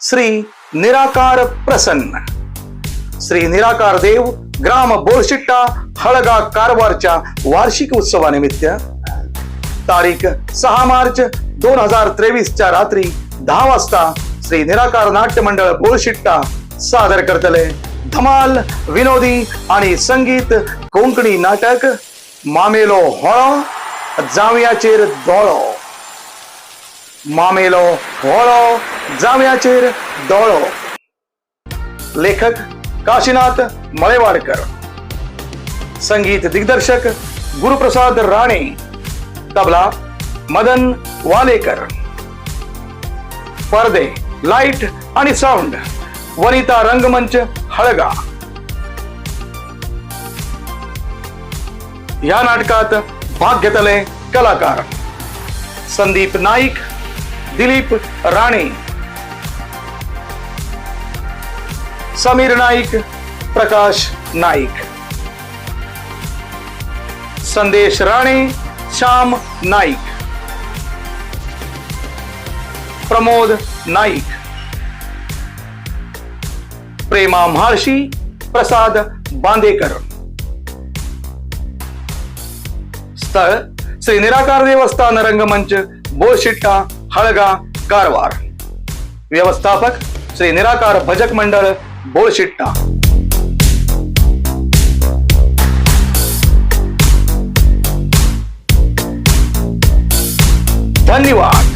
श्री निराकार प्रसन्न श्री निराकार देव ग्राम बोरशिट्टा हळगा कारवारच्या वार्षिक उत्सवानिमित्त तारीख 6 मार्च 2023 च्या रात्री 10 वाजता श्री निराकार नाट्य मंडळ बोरशिट्टा सादर करतले धमाल विनोदी आणि संगीत कोंकणी नाटक मामेलो होळो जावयाचेर दोळो मामेलो होळो जावयाचेर दोळो। लेखक काशीनाथ मळेवाडकर, संगीत दिग्दर्शक गुरुप्रसाद राणे, तबला मदन वालेकर, पडदे लाईट आणि साऊंड वनिता रंगमंच हळगा। या नाटकात भाग घेतले कलाकार संदीप नाईक, दिलीप राणे, समीर नाईक, प्रकाश नाईक, संदेश राणे, श्याम नाईक, प्रमोद नाईक, प्रेमा म्हाळशी, प्रसाद बांदेकर। स्थळ श्री निराकार देवस्थान रंगमंच बोरशिट्टा हळगा कारवार। व्यवस्थापक श्री निराकार भजक मंडळ बोरशिट्टा। धन्यवाद।